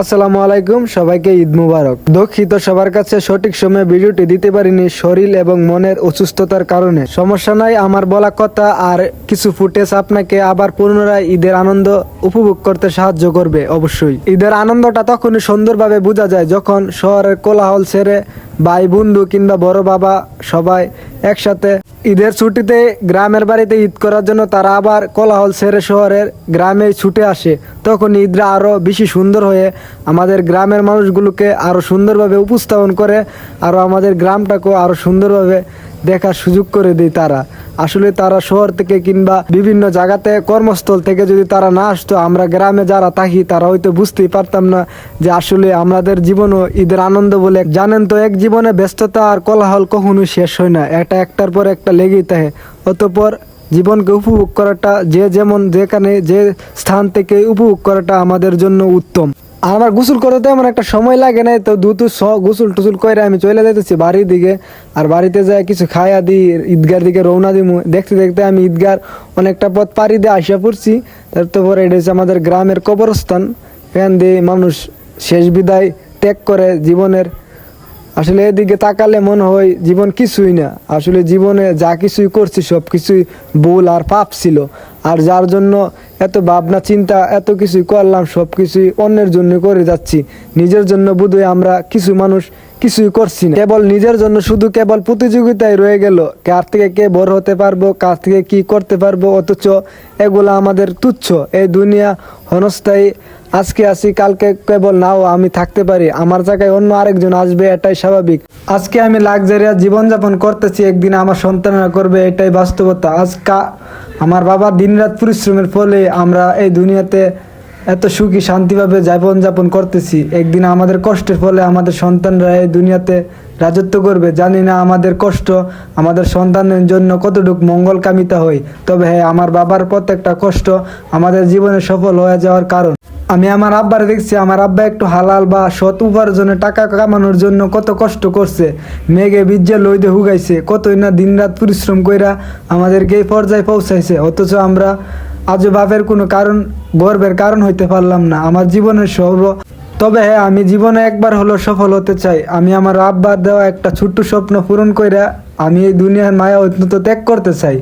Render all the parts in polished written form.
আসসালামু আলাইকুম, সবাইকে ঈদ মুবারক। দুঃখিত সবার কাছে সঠিক সময়ে ভিডিওটি দিতে পারিনি শরীর এবং মনের অসুস্থতার কারণে। সমস্যা নাই, আমার বলা কথা আর কিছু ফুটেজ আপনাকে আবার পুনরায় ঈদের আনন্দ উপভোগ করতে সাহায্য করবে। অবশ্যই ঈদের আনন্দটা তখনই সুন্দরভাবে বোঝা যায় যখন শহরের কোলাহল ছেড়ে ভাই বন্ধু কিংবা বড় বাবা সবাই একসাথে ঈদের ছুটিতে গ্রামের বাড়িতে ঈদ করার জন্য তারা আবার কোলাহল ছেড়ে শহরের গ্রামে ছুটে আসে। তখন ঈদরা আরো বেশি সুন্দর হয়ে আমাদের গ্রামের মানুষগুলোকে আরো সুন্দরভাবে উপস্থাপন করে, আরো আমাদের গ্রামটাকেও আরো সুন্দরভাবে দেখার সুযোগ করে দেয় তারা। আসলে তারা শহর থেকে কিংবা বিভিন্ন জায়গাতে কর্মস্থল থেকে যদি তারা না আসতো, আমরা গ্রামে যারা থাকি তারা হয়তো বুঝতেই পারতাম না যে আসলে আমাদের জীবনও ঈদের আনন্দ বলে। জানেন তো, এক জীবনে ব্যস্ততা আর কোলাহল কখনোই শেষ হয় না, এটা একটার পর একটা লেগেই থাকে। অতঃপর জীবনকে উপভোগ করাটা যে যেমন যেখানে যে স্থান থেকে উপভোগ করাটা আমাদের জন্য উত্তম। আর আমার গোসল করতে তেমন একটা সময় লাগে না, তো দ্রুত গোসল টুসুল করে আমি চলে যেতেছি বাড়ির দিকে। আর বাড়িতে যাই কিছু খাইয়া দিই, ঈদগার দিকে রওনা দিমু। দেখতে দেখতে আমি ঈদগার অনেকটা পথ পাড়ি দিয়ে আসা পড়ছি। তারপরে এটা হচ্ছে আমাদের গ্রামের কবরস্থান, এখান দিয়ে মানুষ শেষ বিদায় ত্যাগ করে জীবনের। আসলে এদিকে তাকালে মনে হয় জীবন কিছুই না, আসলে জীবনে যা কিছুই করছি সব কিছুই ভুল আর পাপ ছিল। আর যার জন্য এত ভাবনা চিন্তা এত কিছুই করলাম, সব কিছুই অন্যের জন্য করে যাচ্ছি। নিজের জন্য বোধহয় আমরা কিছু মানুষ কিছুই করছি না, কেবল নিজের জন্য শুধু কেবল প্রতিযোগিতায় রয়ে গেল, কার থেকে কে বড় হতে পারবো, কার থেকে কি করতে পারবো। অথচ এগুলা আমাদের তুচ্ছ। এই দুনিয়া ক্ষণস্থায়ী, আজকে আসি কালকে কেবল নাও আমি থাকতে পারি, আমার জায়গায় অন্য আরেকজন আসবে, এটাই স্বাভাবিক। আজকে আমি লাক্সারিয়াস জীবনযাপন করতেছি, একদিন আমার সন্তানরা করবে, এটাই বাস্তবতা। আমার বাবা দিনরাত পরিশ্রমের ফলে আমরা এই দুনিয়াতে এত সুখী শান্তিভাবে জীবনযাপন করতেছি। একদিন আমাদের কষ্টের ফলে আমাদের সন্তানরা এই দুনিয়াতে রাজত্ব করবে। জানি না আমাদের কষ্ট আমাদের সন্তানের জন্য কতটুকু মঙ্গল কামিতা হয়, তবে হ্যাঁ, আমার বাবার প্রত্যেকটা কষ্ট আমাদের জীবনে সফল হয়ে যাওয়ার কারণ। আমি আমার আব্বার দেখছি, আমার আব্বা একটু হালাল বা সৎ উপার্জনে টাকা কামানোর জন্য কত কষ্ট করছে, মেঘে বীর্যে লইতে হুগাইছে, কতই না দিনরাত পরিশ্রম কইরা আমাদেরকে এই পর্যায়ে পৌঁছাইছে। অথচ আমরা আজও বাপের কোনো কারণ গর্বের কারণ হইতে পারলাম না আমার জীবনের সর্ব। তবে হ্যাঁ, আমি জীবনে একবার হলো সফল হতে চাই। আমি আমার আব্বার দেওয়া একটা ছোট্ট স্বপ্ন পূরণ কইরা আমি এই দুনিয়ার মায়া অত্যন্ত ত্যাগ করতে চাই।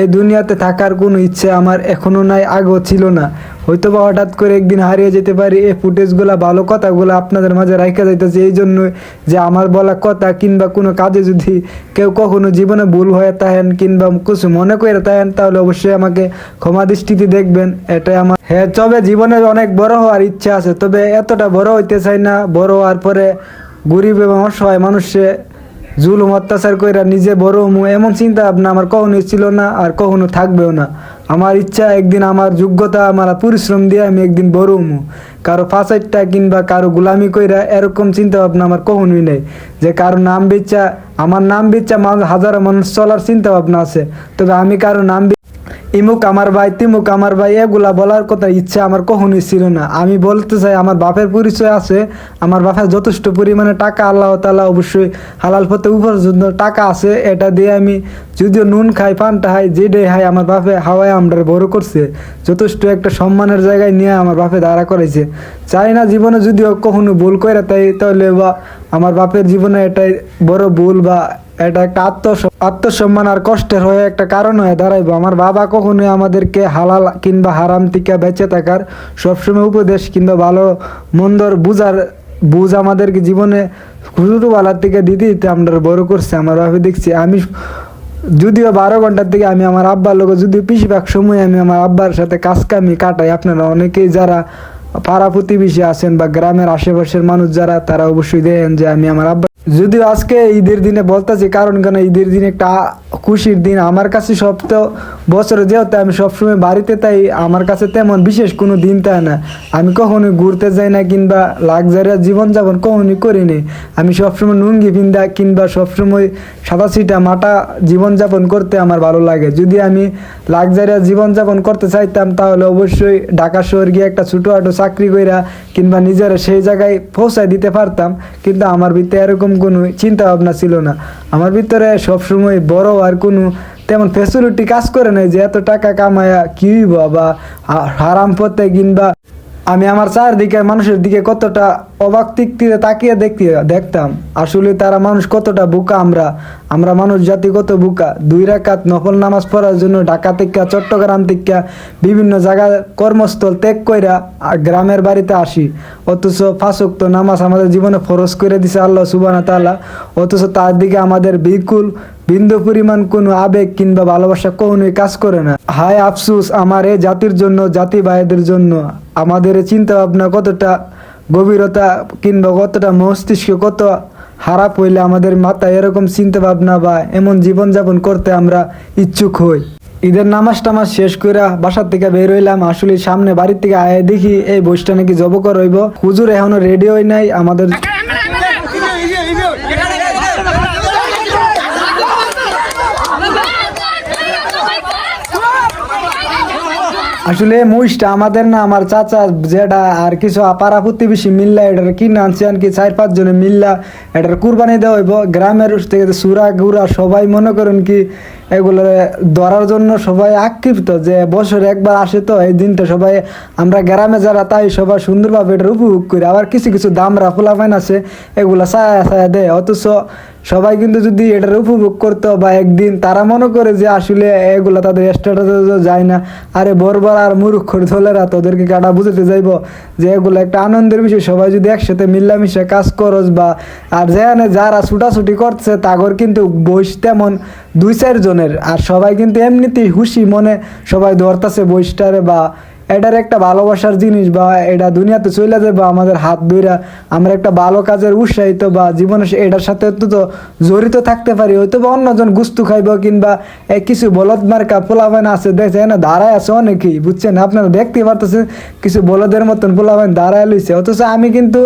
এই দুনিয়াতে থাকার কোনো ইচ্ছে আমার এখনো নাই, আগেও ছিল না। হয়তো বা হঠাৎ করে একদিন হারিয়ে যেতে পারি। এই ফুটেজগুলো ভালো কথাগুলো আপনাদের মাঝে রাখা যাইতেছে এই জন্যই যে আমার বলা কথা কিংবা কোনো কাজে যদি কেউ কখনো জীবনে ভুল হয়ে থাকেন কিংবা কিছু মনে করে থাকেন, তাহলে অবশ্যই আমাকে ক্ষমা দৃষ্টিতে দেখবেন, এটাই আমার। হ্যাঁ, তবে জীবনে অনেক বড় হওয়ার ইচ্ছা আছে, তবে এতটা বড় হইতে চাই না বড় হওয়ার পরে গরিব এবং অসহায় মানুষে জুলুম অত্যাচার কইরা নিজে বড় হমু, এমন চিন্তা ভাবনা আমার কখনোই ছিল না আর কখনো থাকবেও না। আমার ইচ্ছা একদিন আমার যোগ্যতা আমার পরিশ্রম দিয়ে আমি একদিন বড় হমু, কারো ফাঁসাইটা কিংবা কারো গোলামি কইরা এরকম চিন্তা ভাবনা আমার কখনোই নেই। যে কারো নাম বেচা, আমার নাম বেচা হাজারো মানুষ চলার চিন্তা ভাবনা আছে, তবে আমি কারো নাম ইমুক আমার ভাই তিমুক আমার ভাই এগুলা বলার কথা ইচ্ছা আমার কখনোই ছিল না। আমি বলতে চাই আমার বাপের পরিচয় আছে, আমার বাপের যথেষ্ট পরিমাণে টাকা আল্লাহ তাআলা অবশ্যই হালাল পথে উপার্জন টাকা আছে, এটা দিয়ে আমি যদিও নুন খাই পানটা খাই যেটাই খাই আমার বাপে হাওয়ায় আমরা বড় করছে, যথেষ্ট একটা সম্মানের জায়গায় নিয়ে আমার বাপে দাঁড়া করেছে। চাই না জীবনে যদিও কখনো ভুল করে তাহলে বা আমার বাপের জীবনে এটাই বড় ভুল বা এটা একটা আত্মসম্মান আর কষ্টের হয়ে একটা কারণ হয়ে দাঁড়াইবো। আমার বাবা কখনোই আমাদেরকে হালাল কিংবা হারাম থেকে বেঁচে থাকার সবসময় উপদেশ কিংবা ভালো মন্দর বুঝ আমাদেরকে জীবনে ছোটবেলার থেকে দিতে দিতে আমরা বড় করছে। আমার বাবা দেখছি আমি যদিও 12 ঘন্টার থেকে আমি আমার আব্বার লোক যদিও বেশিরভাগ সময় আমি আমার আব্বার সাথে কাজ কামি কাটাই। আপনারা অনেকেই যারা পাড়া প্রতিবেশী আছেন বা গ্রামের আশেপাশের মানুষ যারা, তারা অবশ্যই দেখেন যে আমি আমার আব্বা যদিও আজকে ঈদের দিনে বলতেছি, কারণ কেন ঈদের দিন একটা খুশির দিন আমার কাছে। সব তো বছরে যেহেতু আমি সবসময় বাড়িতে, তাই আমার কাছে তেমন বিশেষ কোনো দিন তাই না। আমি কখনোই ঘুরতে যাই না কিংবা লাক্সারিয়াস জীবনযাপন কখনোই করিনি। আমি সবসময় লুঙ্গি পিন্দা কিংবা সবসময় সাদা সিটা মাটা জীবনযাপন করতে আমার ভালো লাগে। যদি আমি লাক্সারিয়াস জীবনযাপন করতে চাইতাম তাহলে অবশ্যই ঢাকা শহর গিয়ে একটা ছোটোখাটো চাকরি কইরা কিংবা নিজেরা সেই জায়গায় পৌঁছায় দিতে পারতাম, কিন্তু আমার ভিতরে এরকম কোনো চিন্তা ভাবনা ছিল না। আমার ভিতরে সবসময় বড় আর কোনো তেমন ফ্যাসিলিটি কাজ করে নাই যে এত টাকা কামায়া কি বা হারাম পথে কিংবা আমি আমার চারদিকে মানুষের দিকে কতটা অবাক দিকে তাকিয়ে দেখতাম আসলে তারা মানুষ কতটা বোকা। আমরা মানুষ জাতি কত বোকা। 2 রাকাত নফল নামাজ পড়ার জন্য ঢাকা থেকে চট্টগ্রাম থেকে বিভিন্ন জায়গায় কর্মস্থল ত্যাগ কইরা গ্রামের বাড়িতে আসি, অথচ 5 ওয়াক্ত নামাজ আমাদের জীবনে ফরজ করে দিছে আল্লাহ সুবহানাহু ওয়া তাআলা, অথচ তার দিকে আমাদের বিলকুল বিন্দু পরিমাণ কোনো আবেগ কিংবা ভালোবাসা কখনোই কাজ করে না। হায় আফসোস আমার এই জাতির জন্য, জাতি ভাইদের জন্য। আমাদের চিন্তা ভাবনা কতটা গভীরতা কিংবা কতটা মস্তিষ্ক কত খারাপ হইলে আমাদের মাথায় এরকম চিন্তা ভাবনা বা এমন জীবনযাপন করতে আমরা ইচ্ছুক হই। ঈদের নামাজ টামাজ শেষ করে বাসার থেকে বের হইলাম, আসলে সামনে বাড়ির থেকে আয় দেখি এই বসটা নাকি জবকর হইব। হুজুর এখনো রেডি হই নাই আমাদের আসলে মুইসটা আমাদের না, আমার চাচা যেটা আর কিছু পাড়া প্রতিবেশী মিল্লা এটার কিনে আনছে আর কি 4-5 জনে মিল্লা এটার কুরবানি দেওয়া হইব। গ্রামের থেকে সুরা গুড়া সবাই মনে করেন কি এগুলো ধরার জন্য সবাই আক্ষিপ্ত যে বছরে একবার আসে, তো এই দিনটা সবাই আমরা গ্রামে যারা তাই সবাই সুন্দরভাবে এটার উপভোগ করি। আবার কিছু কিছু দামরা ফুলাফাইন আছে এগুলা ছায়া ছায়া দেয়, অথচ সবাই কিন্তু যদি এটার উপভোগ করতো বা একদিন তারা মনে করে যে আসলে এগুলা তাদের স্ট্যাটাসে যায় না। আরে বরবার আর মূর্খর দলেরা তোদেরকে কাটা বুঝাতে যাইব যে এগুলো একটা আনন্দের বিষয়। সবাই যদি একসাথে মিল্লামিশা কাজ করস বা আর যেখানে যারা ছুটাছুটি করছে তাগর কিন্তু বয়স তেমন 2-4 জনের, আর সবাই কিন্তু এমনিতেই খুশি মনে সবাই ধরতেছে বয়সটারে বা এটার একটা ভালোবাসার জিনিস বা এটা দুনিয়াতে চলে যাবে আমাদের হাত ধইরা আমরা একটা ভালো কাজের উৎসাহিত বা জীবনে এটার সাথে তো জড়িত থাকতে পারি। হয়তো বা অন্যজন গুস্তু খাইব কিংবা কিছু বলদ মার্কা পোলাবান আছে দেখছে না দাঁড়ায় আছে অনেকেই, বুঝছেন আপনারা দেখতে পারতেছেন কিছু বলদের মতন পোলাবান দাঁড়ায় লইছে, অথচ আমি কিন্তু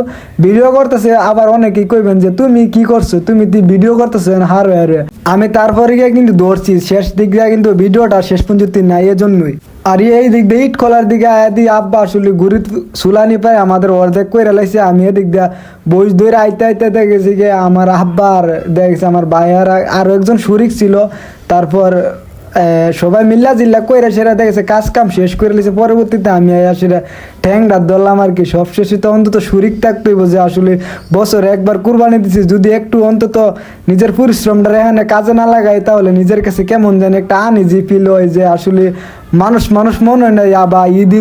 ভিডিও করতেছি। আবার অনেকেই কইবেন যে তুমি কি করছো, তুমি ভিডিও করতেছো হার হারে। আমি তারপরে গিয়ে কিন্তু ধরছি শেষ দিক দিয়ে কিন্তু ভিডিওটা শেষ পর্যন্ত নাই এজন্যই। আর এই দিক দিয়ে ইট খোলার দিকে আয়াদি আব্বা আসলে ঘুরি সুলানি পায় আমাদের অর্ধেক করে লাইছে। আমি এদিক দিয়া বইস ধরে আইতে আইতে দেখেছি যে আমার আব্বার দেখেছি আমার ভাইয়ার আরো একজন শরিক ছিল, তারপর সবাই মিল্লা জিল্লা কইরা সেরা দেখেছে কাজ কাম শেষ করে লিছে। পরবর্তীতে আমি সেটা ঠ্যাংটা ধরলাম আর কি। সবশেষে তো অন্তত শরিক থাকতেই বোঝে আসলে বছরে একবার কুরবানি দিছি, যদি একটু অন্তত নিজের পরিশ্রমটা এখানে কাজে না লাগাই তাহলে নিজের কাছে কেমন যেন একটা আনইজি ফিল হয় যে আসলে মানুষ মনে হয় না বা ঈদ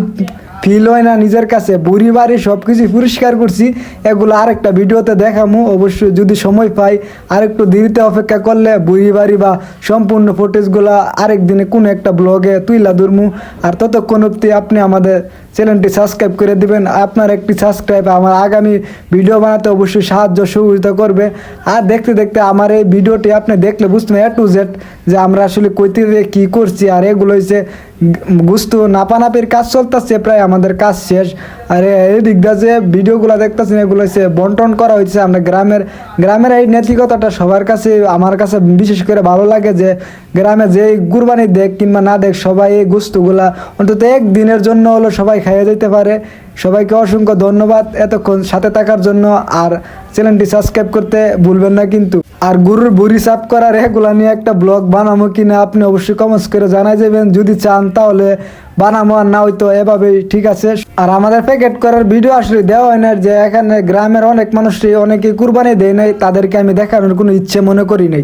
ফিল হয় না নিজের কাছে। বুড়ি বাড়ি সব কিছু পরিষ্কার করছি, এগুলো আরেকটা ভিডিওতে দেখামু অবশ্যই যদি সময় পাই। আরেকটু দেরিতে অপেক্ষা করলে বুড়ি বাড়ি বা সম্পূর্ণ ফুটেজগুলো আরেক দিনে কোনো একটা ব্লগে তুইলা ধরমু। আর ততক্ষণ অবধি আপনি আমাদের চ্যানেলটি সাবস্ক্রাইব করে দিবেন। আপনার একটি সাবস্ক্রাইব আমার আগামী ভিডিও বানাতে অবশ্যই সাহায্য সহযোগিতা করবে। আর দেখতে দেখতে আমার এই ভিডিওটি আপনি দেখলে বুঝতে A to Z যে আমরা আসলে কইতে কি করছি। আর এগুলো হচ্ছে গুস্তু নাপানাপির কাজ চলতেছে, প্রায় আমাদের কাজ শেষ। আর এই দিক দিয়ে যে ভিডিওগুলো দেখতেছেন এগুলো হচ্ছে বন্টন করা হয়েছে আমরা গ্রামের এই নৈতিকতাটা সবার কাছে আমার কাছে বিশেষ করে ভালো লাগে যে গ্রামে যে কুরবানি দেখ কিংবা না দেখ সবাই এই গুস্তুগুলা অন্তত একদিনের জন্য হলো সবাই খাইয়ে যেতে পারে। সবাইকে অসংখ্য ধন্যবাদ এতক্ষণ সাথে থাকার জন্য। আর চ্যানেলটি সাবস্ক্রাইব করতে ভুলবেন না কিন্তু। আর গরুর বুড়ি সাফ করার এগুলা নিয়ে একটা ব্লগ বানাবো কিনা আপনি অবশ্যই কমেন্টস করে জানাই যাবেন, যদি চান তাহলে বানাবো, আর না হয়তো এভাবেই ঠিক আছে। আর আমাদের প্যাকেট করার ভিডিও আসলে দেওয়া হয় না, যে এখানে গ্রামের অনেক মানুষই অনেকে কুরবানি দেয় নাই, তাদেরকে আমি দেখানোর কোনো ইচ্ছে মনে করি নাই।